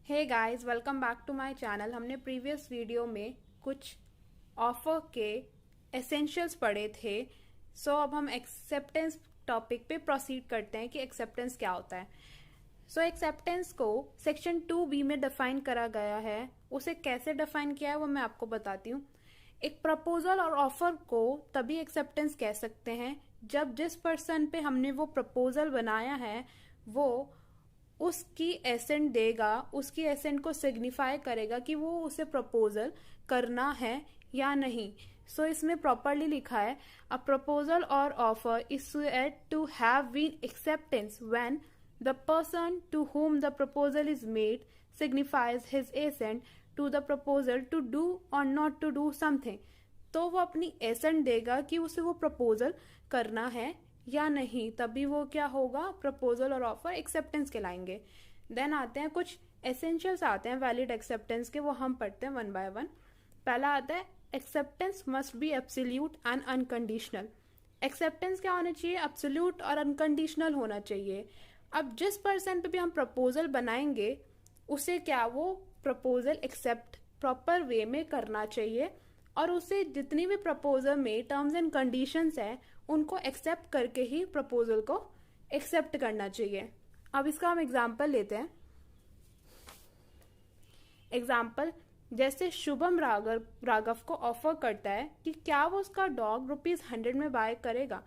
Hey guys, welcome back to my channel. हमने previous video में कुछ ऑफर के एसेंशियल्स पढ़े थे। अब हम एक्सेप्टेंस टॉपिक पे प्रोसीड करते हैं कि एक्सेप्टेंस क्या होता है। एक्सेप्टेंस को सेक्शन 2B में डिफाइन करा गया है। उसे कैसे डिफाइन किया है वो मैं आपको बताती हूँ। एक प्रपोजल और ऑफर को तभी एक्सेप्टेंस कह सकते हैं जब जिस पर्सन पे हमने वो प्रपोजल बनाया है वो उसकी एसेंट देगा, उसकी एसेंट को सिग्निफाई करेगा कि वो उसे प्रपोजल करना है या नहीं। इसमें प्रॉपरली लिखा है अ प्रपोजल और offer is said to have been acceptance when the person to whom the proposal is made signifies his assent to the proposal to do or not to do something। तो वो अपनी accent देगा कि उसे वो proposal करना है या नहीं, तभी वो क्या होगा, प्रपोजल और ऑफर एक्सेप्टेंस कहलाएंगे। देन आते हैं कुछ एसेंशियल्स आते हैं वैलिड एक्सेप्टेंस के, वो हम पढ़ते हैं वन बाय वन। पहला आता है acceptance must B absolute and unconditional. Acceptance क्या होना चाहिए, एब्सोल्यूट और अनकंडीशनल होना चाहिए। अब जिस पर्सन पे भी हम प्रपोजल बनाएंगे उसे क्या वो प्रपोजल एक्सेप्ट प्रॉपर वे में करना चाहिए और उसे जितनी भी प्रपोजल में टर्म्स एंड कंडीशंस है उनको एक्सेप्ट करके ही प्रपोजल को एक्सेप्ट करना चाहिए। अब इसका हम एग्जाम्पल लेते हैं। एग्जाम्पल जैसे शुभम राघव को ऑफर करता है कि क्या वो उसका डॉग ₹100 में बाय करेगा।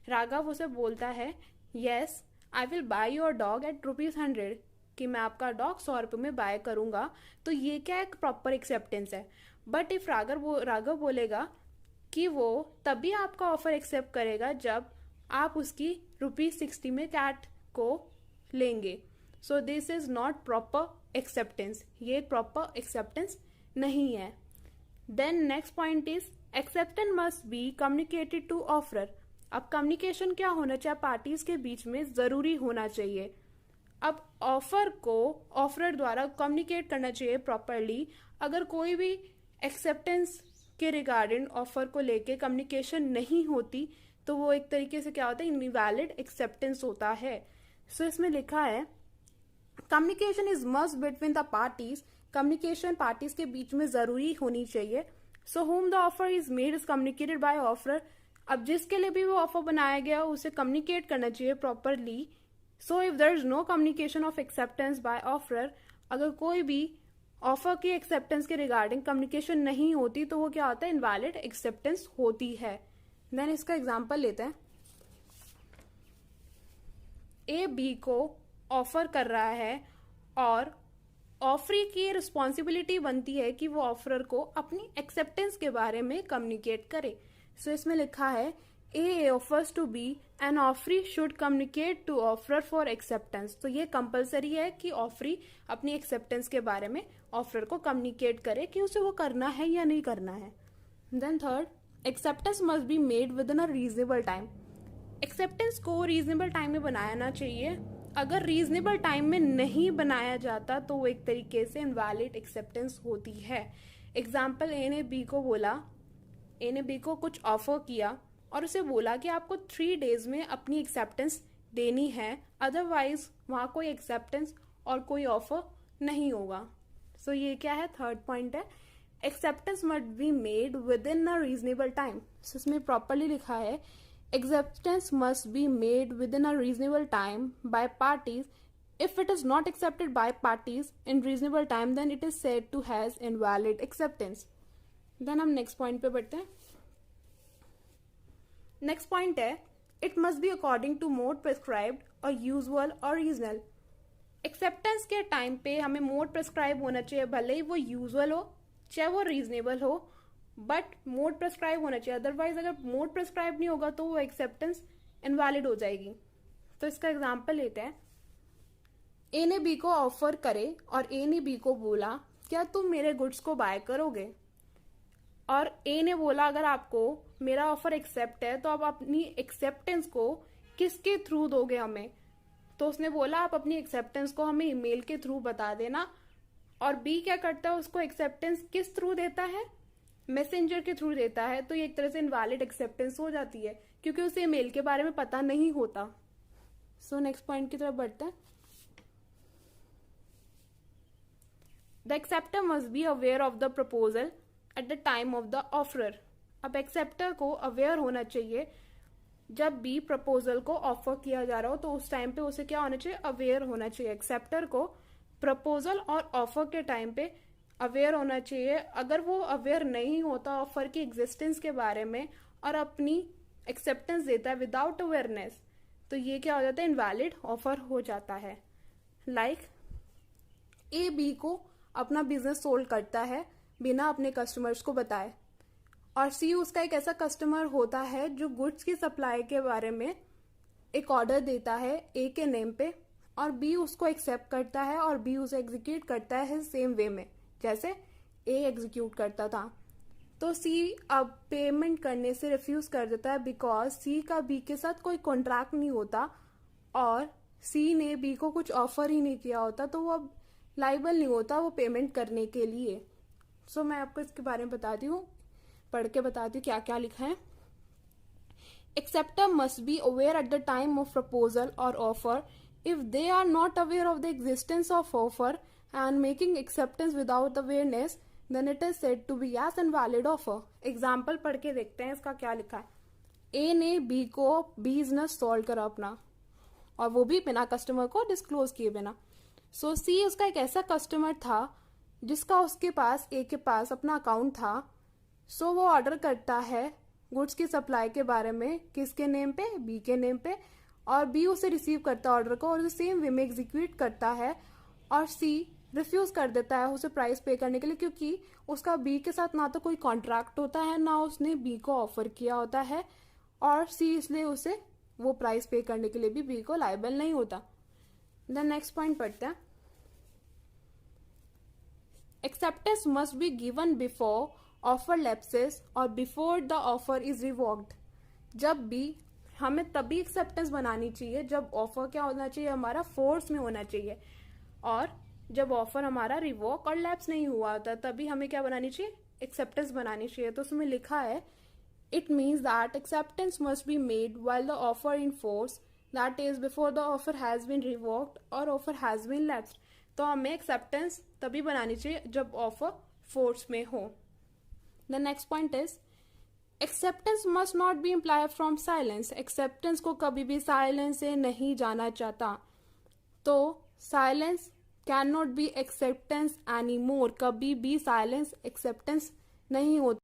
राघव उसे बोलता है yes I will buy your dog at ₹100, कि मैं आपका डॉग 100 रुपये में बाय करूंगा। तो ये क्या एक प्रॉपर एक्सेप्टेंस है। बट इफ राघव बोलेगा कि वो तभी आपका ऑफर एक्सेप्ट करेगा जब आप उसकी ₹60 में कैट को लेंगे। This is not proper acceptance, ये प्रॉपर एक्सेप्टेंस नहीं है। Then next point is acceptance must be communicated to offerer. अब कम्युनिकेशन क्या होना चाहिए, पार्टीज के बीच में जरूरी होना चाहिए। अब ऑफर को ऑफरर द्वारा कम्युनिकेट करना चाहिए प्रॉपरली। अगर कोई भी एक्सेप्टेंस के रिगार्डिंग ऑफर को लेके कम्युनिकेशन नहीं होती तो वो एक तरीके से क्या होता है, इनवैलिड एक्सेप्टेंस होता है। इसमें लिखा है communication is must between the parties. Communication parties के बीच में जरूरी होनी चाहिए। Home the offer is made is communicated bye offeror. अब जिसके लिए भी वो ऑफर बनाया गया उसे कम्युनिकेट करना चाहिए properly. If there is no communication of acceptance by offerer, अगर कोई भी ऑफर की एक्सेप्टेंस के रिगार्डिंग कम्युनिकेशन नहीं होती तो वो क्या होता है, इनवैलिड एक्सेप्टेंस होती है। देन इसका एग्जांपल लेते हैं। ए बी को ऑफर कर रहा है और ऑफरी की रिस्पॉन्सिबिलिटी बनती है कि वो ऑफरर को अपनी एक्सेप्टेंस के बारे में कम्युनिकेट करे। इसमें लिखा है a offers to be an offeree should communicate to offerer for acceptance. तो ये कंपलसरी है कि ऑफरी अपनी एक्सेप्टेंस के बारे में ऑफरर को कम्युनिकेट करे कि उसे वो करना है या नहीं करना है। Then third, acceptance must be made within a reasonable time. Acceptance को रीजनेबल टाइम में बनाना चाहिए। अगर रीजनेबल टाइम में नहीं बनाया जाता तो वो एक तरीके से इनवैलिड एक्सेप्टेंस होती है। एग्जाम्पल, ए ने बी को कुछ ऑफर किया और उसे बोला कि आपको 3 डेज में अपनी एक्सेप्टेंस देनी है, अदरवाइज वहां कोई एक्सेप्टेंस और कोई ऑफर नहीं होगा। ये क्या है, थर्ड पॉइंट है acceptance must be made within a reasonable time. इसमें प्रॉपरली लिखा है acceptance must be made within a reasonable time by parties. If it is not accepted by parties in reasonable time then it is said to has invalid acceptance. Then हम next point पे बढ़ते हैं। Next point है it must be according to mode prescribed और usual और regional. Acceptance के time पे हमें मोड प्रिस्क्राइब होना चाहिए, भले ही वो यूजुअल हो चाहे वो रीजनेबल हो, बट मोड प्रिस्क्राइब होना चाहिए। अदरवाइज अगर मोड प्रिस्क्राइब नहीं होगा तो वो एक्सेप्टेंस इनवैलिड हो जाएगी। तो इसका एग्जाम्पल लेते हैं। ए ने बी को ऑफर करे और ए ने बी को बोला क्या तुम मेरे गुड्स को बाय करोगे, और ए ने बोला अगर आपको मेरा ऑफर एक्सेप्ट है तो आप अपनी एक्सेप्टेंस को किसके थ्रू दोगे हमें। तो उसने बोला आप अपनी एक्सेप्टेंस को हमें ईमेल के थ्रू बता देना। और बी क्या करता है, उसको एक्सेप्टेंस किस थ्रू देता है, मैसेंजर के थ्रू देता है। तो ये एक तरह से इनवैलिड एक्सेप्टेंस हो जाती है क्योंकि उसे ईमेल के बारे में पता नहीं होता। नेक्स्ट पॉइंट की तरफ बढ़ते हैं। The acceptor must be aware of the proposal eight the time of the offeror. अब एक्सेप्टर को अवेयर होना चाहिए जब भी प्रपोजल को ऑफर किया जा रहा हो, तो उस टाइम पे उसे क्या होना चाहिए, अवेयर होना चाहिए। एक्सेप्टर को प्रपोजल और ऑफर के टाइम पे अवेयर होना चाहिए। अगर वो अवेयर नहीं होता ऑफर की एग्जिस्टेंस के बारे में और अपनी एक्सेप्टेंस देता है विदाउट अवेयरनेस, तो ये क्या हो जाता है, इनवैलिड ऑफर हो जाता है। लाइक ए बी को अपना बिजनेस सोल्ड करता है बिना अपने कस्टमर्स को बताए, और सी उसका एक ऐसा कस्टमर होता है जो गुड्स की सप्लाई के बारे में एक ऑर्डर देता है ए के नेम पे, और बी उसको एक्सेप्ट करता है और बी उसे एग्जीक्यूट करता है सेम वे में जैसे ए एग्जीक्यूट करता था। तो सी अब पेमेंट करने से रिफ्यूज कर देता है बिकॉज सी का बी के साथ कोई कॉन्ट्रैक्ट नहीं होता और सी ने बी को कुछ ऑफर ही नहीं किया होता, तो वो अब लाइबल नहीं होता वो पेमेंट करने के लिए। सो मैं आपको इसके बारे में बताती हूँ, पढ़ के बताती हूँ क्या क्या लिखा है। Acceptor must be aware at the time of proposal और offer. If they are not aware of the existence of offer and making acceptance without awareness, then it is said to be as invalid offer. Example पढ़ के देखते हैं इसका क्या लिखा है। ए ने बी को बिजनेस सॉल्व करा अपना, और वो भी बिना कस्टमर को डिस्क्लोज किए बिना। सो सी उसका एक ऐसा कस्टमर था जिसका उसके पास ए के पास अपना अकाउंट था। सो वो ऑर्डर करता है गुड्स की सप्लाई के बारे में किसके नेम पे, बी के नेम पे, और बी उसे रिसीव करता है ऑर्डर को और उसे सेम वे में एग्जीक्यूट करता है, और सी रिफ्यूज कर देता है उसे प्राइस पे करने के लिए क्योंकि उसका बी के साथ ना तो कोई कॉन्ट्रैक्ट होता है ना उसने बी को ऑफर किया होता है, और सी इसलिए उसे वो प्राइस पे करने के लिए भी बी को लायबल नहीं होता। देन नेक्स्ट पॉइंट पढ़ते हैं। Acceptance must be given before offer lapses और before the offer is revoked. जब भी हमें तभी एक्सेप्टेंस बनानी चाहिए जब ऑफर क्या होना चाहिए, हमारा फोर्स में होना चाहिए, और जब ऑफर हमारा रिवोक और लैप्स नहीं हुआ होता तभी हमें क्या बनानी चाहिए, एक्सेप्टेंस बनानी चाहिए। तो उसमें लिखा है it means that acceptance must be made while the offer in force, that is before the offer has been revoked और ऑफर हैज बीन लैप्स्ड। तो हमें एक्सेप्टेंस तभी बनानी चाहिए जब ऑफर फोर्स में हो। The next point is acceptance must not be imply from silence. Acceptance को कभी भी साइलेंस से नहीं जाना चाहता, तो silence can not be acceptance any more. कभी भी साइलेंस एक्सेप्टेंस नहीं होता।